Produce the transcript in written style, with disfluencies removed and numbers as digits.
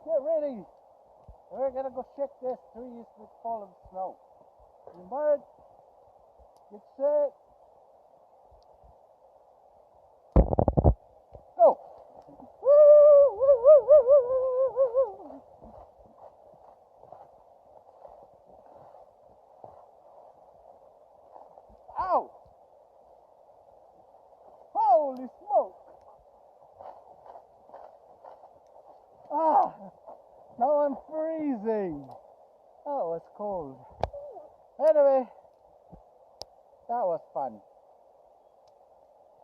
Get ready. We're gonna go check this trees with fallen snow. Bird, get set. Go. Ow! Holy smoke! Ah! Now I'm freezing. Oh, it's cold. Anyway, that was fun.